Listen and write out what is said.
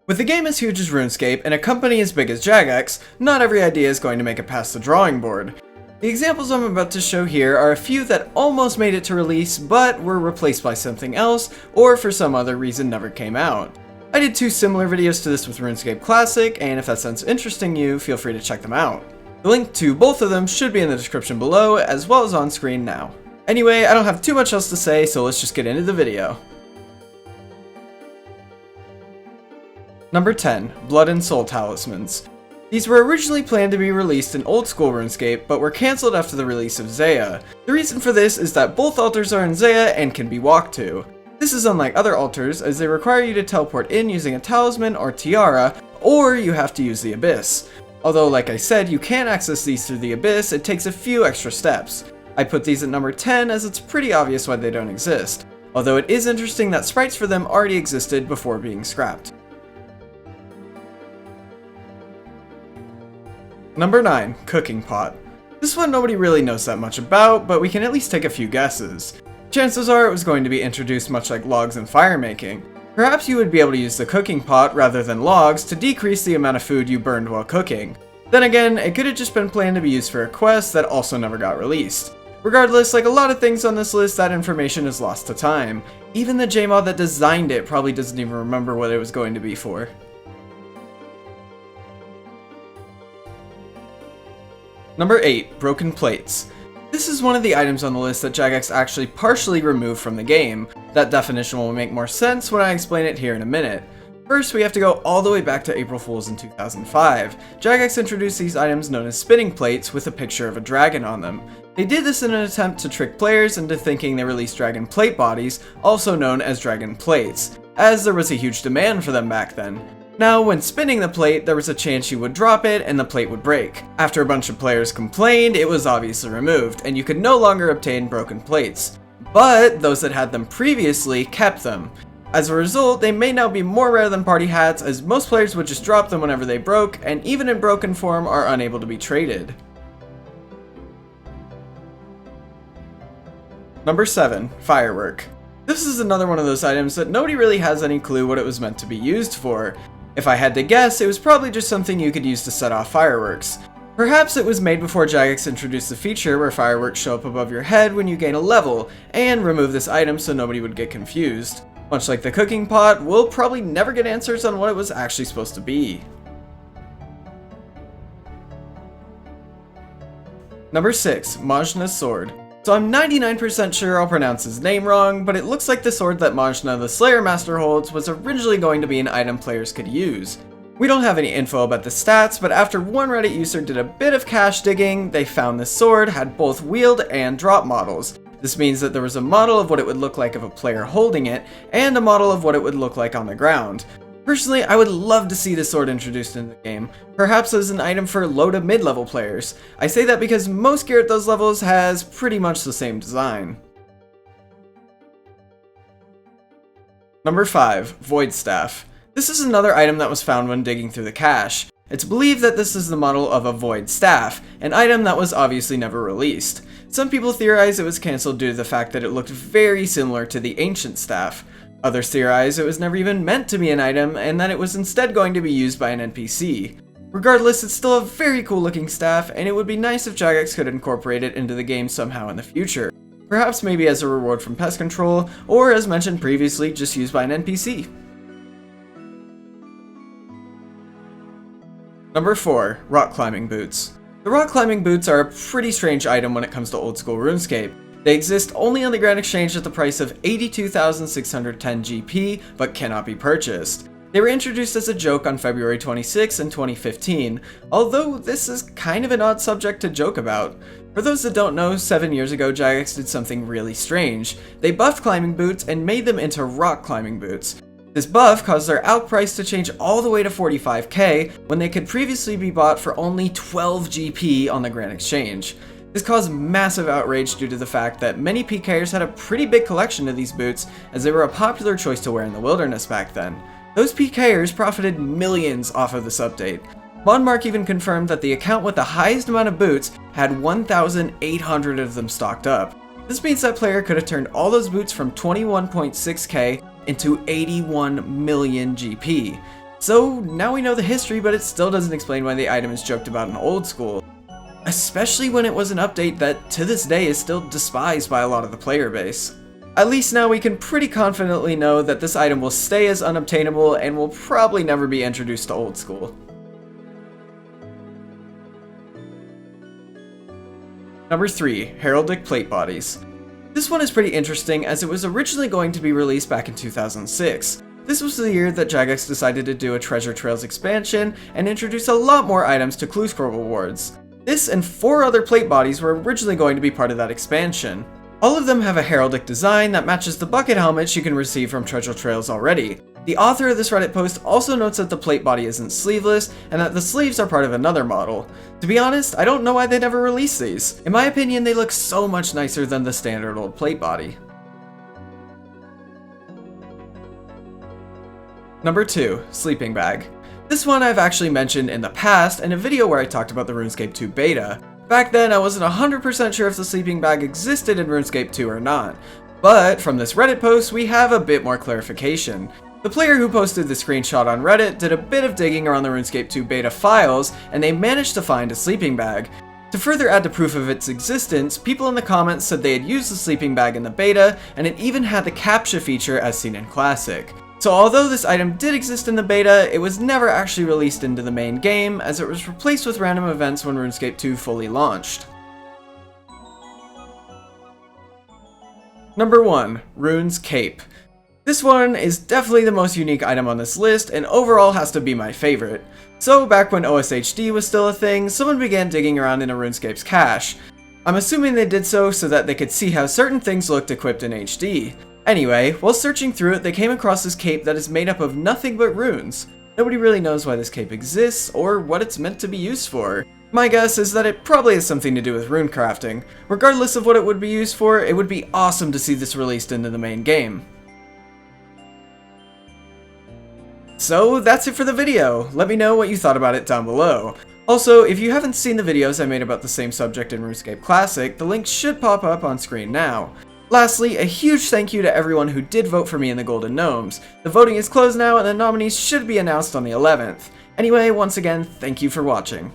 With a game as huge as RuneScape and a company as big as Jagex, not every idea is going to make it past the drawing board. The examples I'm about to show here are a few that almost made it to release but were replaced by something else or for some other reason never came out. I did two similar videos to this with RuneScape Classic, and if that sounds interesting to you, feel free to check them out. The link to both of them should be in the description below as well as on screen now. Anyway, I don't have too much else to say, so let's just get into the video. Number 10. Blood and Soul Talismans. These were originally planned to be released in old school RuneScape, but were cancelled after the release of Zeah. The reason for this is that both altars are in Zeah and can be walked to. This is unlike other altars, as they require you to teleport in using a talisman or tiara, or you have to use the Abyss. Although, like I said, you can access these through the Abyss, it takes a few extra steps. I put these at number 10 as it's pretty obvious why they don't exist, although it is interesting that sprites for them already existed before being scrapped. Number 9. Cooking Pot. This one nobody really knows that much about, but we can at least take a few guesses. Chances are it was going to be introduced much like logs and fire making. Perhaps you would be able to use the cooking pot rather than logs to decrease the amount of food you burned while cooking. Then again, it could have just been planned to be used for a quest that also never got released. Regardless, like a lot of things on this list, that information is lost to time. Even the JMod that designed it probably doesn't even remember what it was going to be for. Number 8. Broken Plates. This is one of the items on the list that Jagex actually partially removed from the game. That definition will make more sense when I explain it here in a minute. First, we have to go all the way back to April Fools in 2005. Jagex introduced these items known as spinning plates with a picture of a dragon on them. They did this in an attempt to trick players into thinking they released dragon plate bodies, also known as dragon plates, as there was a huge demand for them back then. Now, when spinning the plate, there was a chance you would drop it and the plate would break. After a bunch of players complained, it was obviously removed, and you could no longer obtain broken plates. But those that had them previously kept them. As a result, they may now be more rare than party hats, as most players would just drop them whenever they broke, and even in broken form are unable to be traded. Number 7. Firework. This is another one of those items that nobody really has any clue what it was meant to be used for. If I had to guess, it was probably just something you could use to set off fireworks. Perhaps it was made before Jagex introduced the feature where fireworks show up above your head when you gain a level, and remove this item so nobody would get confused. Much like the cooking pot, we'll probably never get answers on what it was actually supposed to be. Number 6. Mazchna's Sword. So I'm 99% sure I'll pronounce his name wrong, but it looks like the sword that Mazchna the Slayer Master holds was originally going to be an item players could use. We don't have any info about the stats, but after one Reddit user did a bit of cache digging, they found this sword had both wield and drop models. This means that there was a model of what it would look like of a player holding it, and a model of what it would look like on the ground. Personally, I would love to see this sword introduced in the game, perhaps as an item for low to mid-level players. I say that because most gear at those levels has pretty much the same design. Number 5. Void Staff. This is another item that was found when digging through the cache. It's believed that this is the model of a Void Staff, an item that was obviously never released. Some people theorize it was cancelled due to the fact that it looked very similar to the Ancient Staff. Others theorize it was never even meant to be an item, and that it was instead going to be used by an NPC. Regardless, it's still a very cool looking staff, and it would be nice if Jagex could incorporate it into the game somehow in the future. Perhaps maybe as a reward from pest control, or as mentioned previously, just used by an NPC. Number 4. Rock Climbing Boots. The rock climbing boots are a pretty strange item when it comes to old school RuneScape. They exist only on the Grand Exchange at the price of 82,610 GP, but cannot be purchased. They were introduced as a joke on February 26 in 2015, although this is kind of an odd subject to joke about. For those that don't know, 7 years ago Jagex did something really strange. They buffed climbing boots and made them into rock climbing boots. This buff caused their out price to change all the way to 45k, when they could previously be bought for only 12 GP on the Grand Exchange. This caused massive outrage due to the fact that many PKers had a pretty big collection of these boots, as they were a popular choice to wear in the wilderness back then. Those PKers profited millions off of this update. Monmark even confirmed that the account with the highest amount of boots had 1,800 of them stocked up. This means that player could have turned all those boots from 21.6k into 81 million GP. So now we know the history, but it still doesn't explain why the item is joked about in old school. Especially when it was an update that to this day is still despised by a lot of the player base. At least now we can pretty confidently know that this item will stay as unobtainable and will probably never be introduced to old school. Number 3. Heraldic Plate Bodies. This one is pretty interesting as it was originally going to be released back in 2006. This was the year that Jagex decided to do a Treasure Trails expansion and introduce a lot more items to Clue Scroll rewards. This and 4 other plate bodies were originally going to be part of that expansion. All of them have a heraldic design that matches the bucket helmets you can receive from Treasure Trails already. The author of this Reddit post also notes that the plate body isn't sleeveless, and that the sleeves are part of another model. To be honest, I don't know why they never released these. In my opinion, they look so much nicer than the standard old plate body. Number 2. Sleeping Bag. This one I've actually mentioned in the past in a video where I talked about the RuneScape 2 beta. Back then, I wasn't 100% sure if the sleeping bag existed in RuneScape 2 or not, but from this Reddit post, we have a bit more clarification. The player who posted the screenshot on Reddit did a bit of digging around the RuneScape 2 beta files, and they managed to find a sleeping bag. To further add to proof of its existence, people in the comments said they had used the sleeping bag in the beta, and it even had the CAPTCHA feature as seen in Classic. So although this item did exist in the beta, it was never actually released into the main game, as it was replaced with random events when RuneScape 2 fully launched. Number 1. RuneScape. This one is definitely the most unique item on this list, and overall has to be my favorite. So back when OSHD was still a thing, someone began digging around in a RuneScape's cache. I'm assuming they did so that they could see how certain things looked equipped in HD. Anyway, while searching through it, they came across this cape that is made up of nothing but runes. Nobody really knows why this cape exists, or what it's meant to be used for. My guess is that it probably has something to do with rune crafting. Regardless of what it would be used for, it would be awesome to see this released into the main game. So that's it for the video. Let me know what you thought about it down below. Also, if you haven't seen the videos I made about the same subject in RuneScape Classic, the link should pop up on screen now. Lastly, a huge thank you to everyone who did vote for me in the Golden Gnomes. The voting is closed now and the nominees should be announced on the 11th. Anyway, once again, thank you for watching.